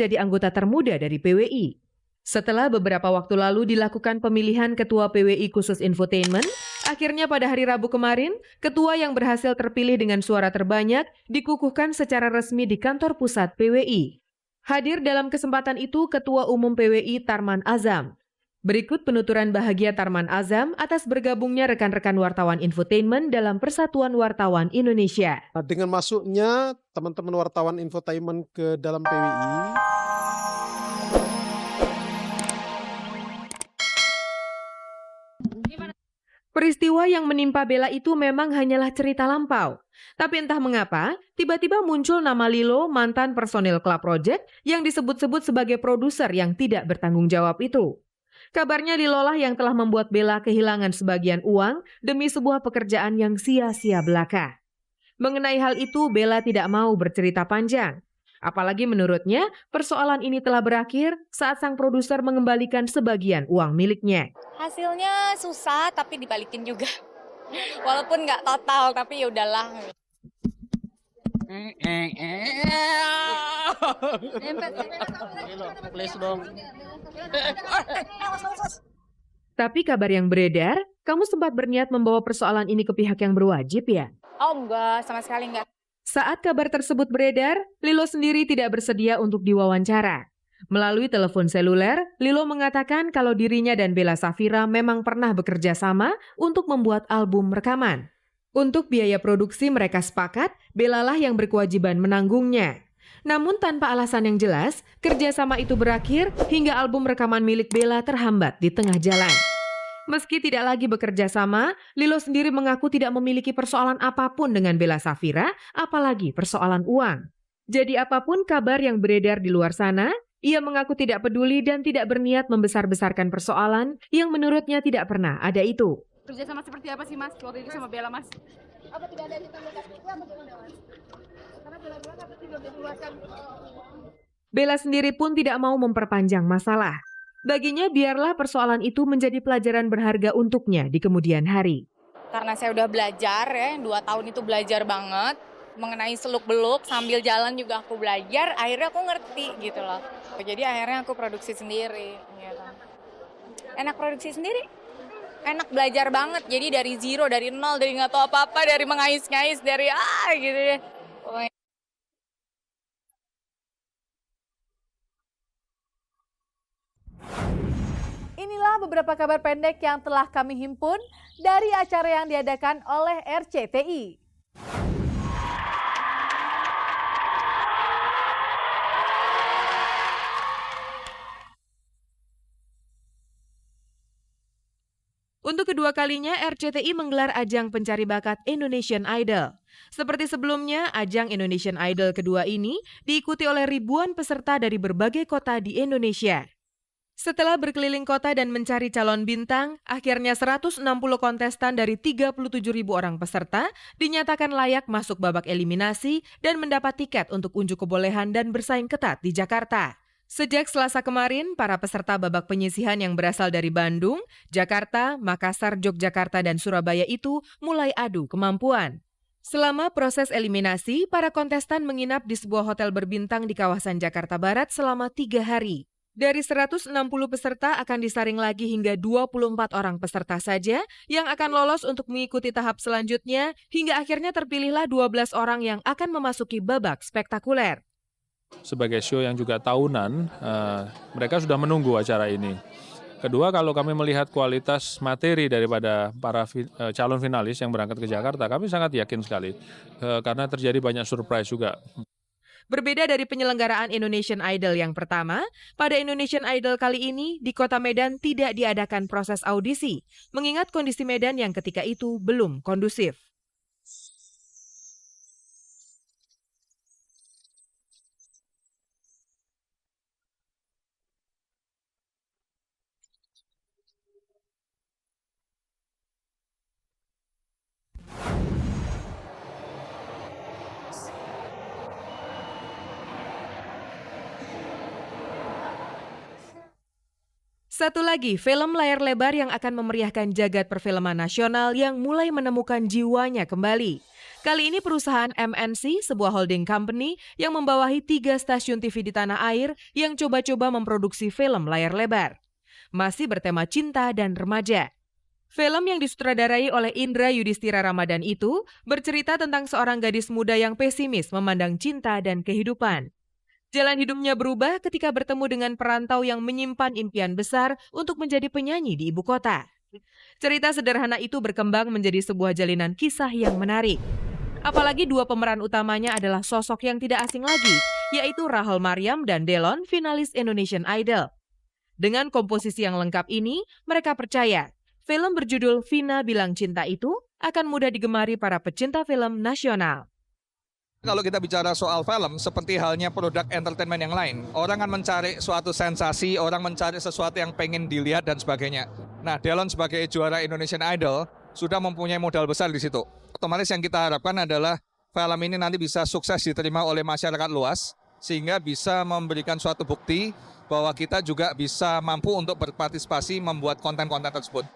jadi anggota termuda dari PWI. Setelah beberapa waktu lalu dilakukan pemilihan Ketua PWI khusus Infotainment, akhirnya pada hari Rabu kemarin, ketua yang berhasil terpilih dengan suara terbanyak dikukuhkan secara resmi di kantor pusat PWI. Hadir dalam kesempatan itu Ketua Umum PWI Tarman Azam. Berikut penuturan bahagia Tarman Azam atas bergabungnya rekan-rekan wartawan Infotainment dalam Persatuan Wartawan Indonesia. Dengan masuknya teman-teman wartawan Infotainment ke dalam PWI, peristiwa yang menimpa Bella itu memang hanyalah cerita lampau. Tapi entah mengapa, tiba-tiba muncul nama Lilo, mantan personil Club Project, yang disebut-sebut sebagai produser yang tidak bertanggung jawab itu. Kabarnya Lilolah yang telah membuat Bella kehilangan sebagian uang demi sebuah pekerjaan yang sia-sia belaka. Mengenai hal itu, Bella tidak mau bercerita panjang. Apalagi menurutnya, persoalan ini telah berakhir saat sang produser mengembalikan sebagian uang miliknya. Hasilnya susah tapi dibalikin juga. Walaupun nggak total tapi ya udahlah. please dong. Tapi kabar yang beredar, kamu sempat berniat membawa persoalan ini ke pihak yang berwajib ya? Oh enggak, sama sekali enggak. Saat kabar tersebut beredar, Lilo sendiri tidak bersedia untuk diwawancara. Melalui telepon seluler, Lilo mengatakan kalau dirinya dan Bella Safira memang pernah bekerja sama untuk membuat album rekaman. Untuk biaya produksi mereka sepakat, Bella lah yang berkewajiban menanggungnya. Namun tanpa alasan yang jelas, kerjasama itu berakhir hingga album rekaman milik Bella terhambat di tengah jalan. Meski tidak lagi bekerja sama, Lilo sendiri mengaku tidak memiliki persoalan apapun dengan Bella Safira, apalagi persoalan uang. Jadi apapun kabar yang beredar di luar sana, ia mengaku tidak peduli dan tidak berniat membesar-besarkan persoalan yang menurutnya tidak pernah ada itu. Kerjasama seperti apa sih Mas waktu itu sama Bella Mas? Apa tidak ada yang ditambahkan itu apa gimana Mas? Karena Bella bilang apa tidak dikeluarkan. Bella sendiri pun tidak mau memperpanjang masalah. Baginya biarlah persoalan itu menjadi pelajaran berharga untuknya di kemudian hari. Karena saya udah belajar ya, 2 tahun itu belajar banget. Mengenai seluk-beluk, sambil jalan juga aku belajar, akhirnya aku ngerti gitu loh. Jadi akhirnya aku produksi sendiri. Gitu. Enak produksi sendiri. Enak belajar banget, jadi dari zero, dari nol, dari nggak tahu apa-apa, dari mengais-ngais, dari gitu deh. Inilah beberapa kabar pendek yang telah kami himpun dari acara yang diadakan oleh RCTI. Untuk kedua kalinya, RCTI menggelar ajang pencari bakat Indonesian Idol. Seperti sebelumnya, ajang Indonesian Idol kedua ini diikuti oleh ribuan peserta dari berbagai kota di Indonesia. Setelah berkeliling kota dan mencari calon bintang, akhirnya 160 kontestan dari 37.000 orang peserta dinyatakan layak masuk babak eliminasi dan mendapat tiket untuk unjuk kebolehan dan bersaing ketat di Jakarta. Sejak Selasa kemarin, para peserta babak penyisihan yang berasal dari Bandung, Jakarta, Makassar, Yogyakarta, dan Surabaya itu mulai adu kemampuan. Selama proses eliminasi, para kontestan menginap di sebuah hotel berbintang di kawasan Jakarta Barat selama 3 hari. Dari 160 peserta akan disaring lagi hingga 24 orang peserta saja yang akan lolos untuk mengikuti tahap selanjutnya hingga akhirnya terpilihlah 12 orang yang akan memasuki babak spektakuler. Sebagai show yang juga tahunan, mereka sudah menunggu acara ini. Kedua, kalau kami melihat kualitas materi daripada para calon finalis yang berangkat ke Jakarta, kami sangat yakin sekali karena terjadi banyak surprise juga. Berbeda dari penyelenggaraan Indonesian Idol yang pertama, pada Indonesian Idol kali ini di Kota Medan tidak diadakan proses audisi, mengingat kondisi Medan yang ketika itu belum kondusif. Satu lagi, film layar lebar yang akan memeriahkan jagat perfilman nasional yang mulai menemukan jiwanya kembali. Kali ini perusahaan MNC, sebuah holding company yang membawahi 3 stasiun TV di tanah air yang coba-coba memproduksi film layar lebar. Masih bertema cinta dan remaja. Film yang disutradarai oleh Indra Yudhistira Ramadan itu bercerita tentang seorang gadis muda yang pesimis memandang cinta dan kehidupan. Jalan hidupnya berubah ketika bertemu dengan perantau yang menyimpan impian besar untuk menjadi penyanyi di ibu kota. Cerita sederhana itu berkembang menjadi sebuah jalinan kisah yang menarik. Apalagi dua pemeran utamanya adalah sosok yang tidak asing lagi, yaitu Rahel Maryam dan Delon, finalis Indonesian Idol. Dengan komposisi yang lengkap ini, mereka percaya film berjudul Vina Bilang Cinta itu akan mudah digemari para pecinta film nasional. Kalau kita bicara soal film, seperti halnya produk entertainment yang lain, orang akan mencari suatu sensasi, orang mencari sesuatu yang pengen dilihat dan sebagainya. Nah, Delon sebagai juara Indonesian Idol sudah mempunyai modal besar di situ. Otomatis yang kita harapkan adalah film ini nanti bisa sukses diterima oleh masyarakat luas, sehingga bisa memberikan suatu bukti bahwa kita juga bisa mampu untuk berpartisipasi membuat konten-konten tersebut.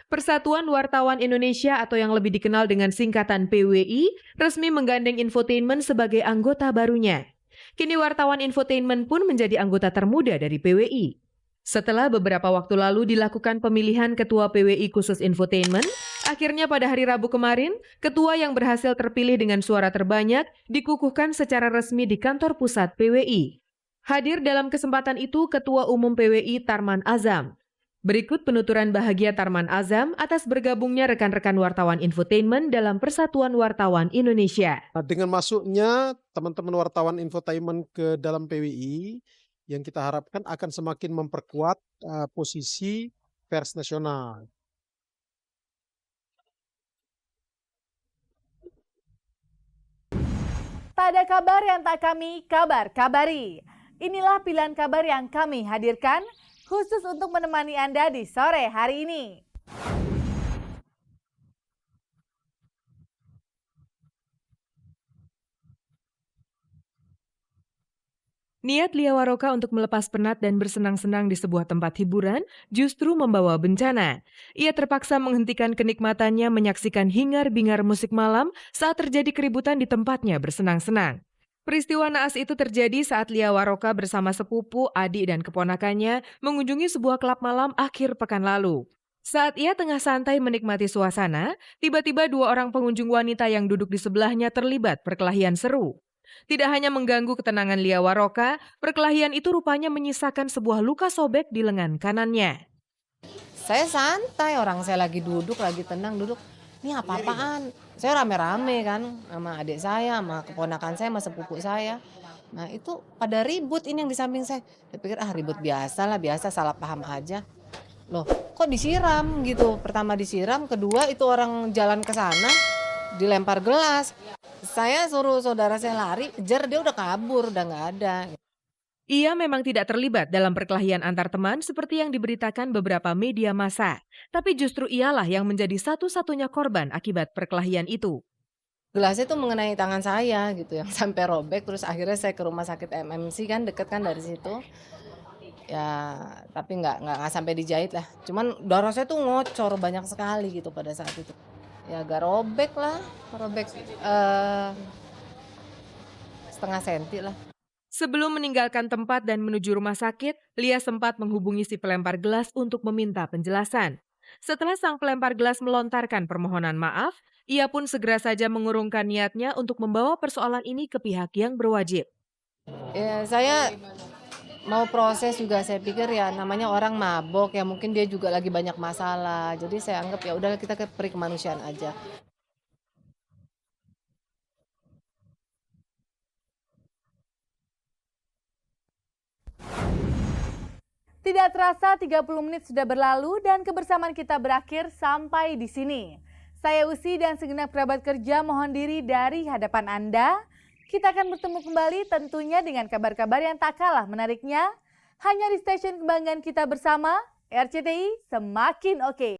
Persatuan Wartawan Indonesia atau yang lebih dikenal dengan singkatan PWI resmi menggandeng infotainment sebagai anggota barunya. Kini wartawan infotainment pun menjadi anggota termuda dari PWI. Setelah beberapa waktu lalu dilakukan pemilihan ketua PWI khusus infotainment, akhirnya pada hari Rabu kemarin, ketua yang berhasil terpilih dengan suara terbanyak dikukuhkan secara resmi di kantor pusat PWI. Hadir dalam kesempatan itu Ketua Umum PWI Tarman Azam. Berikut penuturan bahagia Tarman Azam atas bergabungnya rekan-rekan wartawan infotainment dalam Persatuan Wartawan Indonesia. Nah, dengan masuknya teman-teman wartawan infotainment ke dalam PWI, yang kita harapkan akan semakin memperkuat posisi pers nasional. Tak ada kabar yang tak kami kabari. Inilah pilihan kabar yang kami hadirkan khusus untuk menemani Anda di sore hari ini. Niat Lia Waroka untuk melepas penat dan bersenang-senang di sebuah tempat hiburan justru membawa bencana. Ia terpaksa menghentikan kenikmatannya menyaksikan hingar-bingar musik malam saat terjadi keributan di tempatnya bersenang-senang. Peristiwa naas itu terjadi saat Lia Waroka bersama sepupu, adik, dan keponakannya mengunjungi sebuah klub malam akhir pekan lalu. Saat ia tengah santai menikmati suasana, tiba-tiba dua orang pengunjung wanita yang duduk di sebelahnya terlibat perkelahian seru. Tidak hanya mengganggu ketenangan Lia Waroka, perkelahian itu rupanya menyisakan sebuah luka sobek di lengan kanannya. Saya santai, orang saya lagi duduk, lagi tenang duduk. Ini apa-apaan? Saya rame-rame kan sama adik saya, sama keponakan saya, sama sepupu saya. Nah itu pada ribut ini yang di samping saya. Saya pikir ribut biasa lah, biasa salah paham aja. Loh kok disiram gitu, pertama disiram, kedua itu orang jalan ke sana dilempar gelas. Saya suruh saudara saya lari, kejar dia udah kabur, udah nggak ada. Ia memang tidak terlibat dalam perkelahian antar teman seperti yang diberitakan beberapa media massa. Tapi justru ialah yang menjadi satu-satunya korban akibat perkelahian itu. Gelasnya itu mengenai tangan saya gitu yang sampai robek, terus akhirnya saya ke rumah sakit MMC kan deket kan dari situ. Ya tapi nggak sampai dijahit lah. Cuman darah saya tuh ngocor banyak sekali gitu pada saat itu. Ya agak robek lah, setengah senti lah. Sebelum meninggalkan tempat dan menuju rumah sakit, Lia sempat menghubungi si pelempar gelas untuk meminta penjelasan. Setelah sang pelempar gelas melontarkan permohonan maaf, ia pun segera saja mengurungkan niatnya untuk membawa persoalan ini ke pihak yang berwajib. Ya, saya mau proses juga, saya pikir ya namanya orang mabok ya mungkin dia juga lagi banyak masalah. Jadi saya anggap ya udah kita ke peri kemanusiaan aja. Tidak terasa 30 menit sudah berlalu dan kebersamaan kita berakhir sampai di sini. Saya Usi dan segenap kerabat kerja mohon diri dari hadapan Anda. Kita akan bertemu kembali tentunya dengan kabar-kabar yang tak kalah menariknya. Hanya di stasiun kebanggaan kita bersama, RCTI Semakin Oke.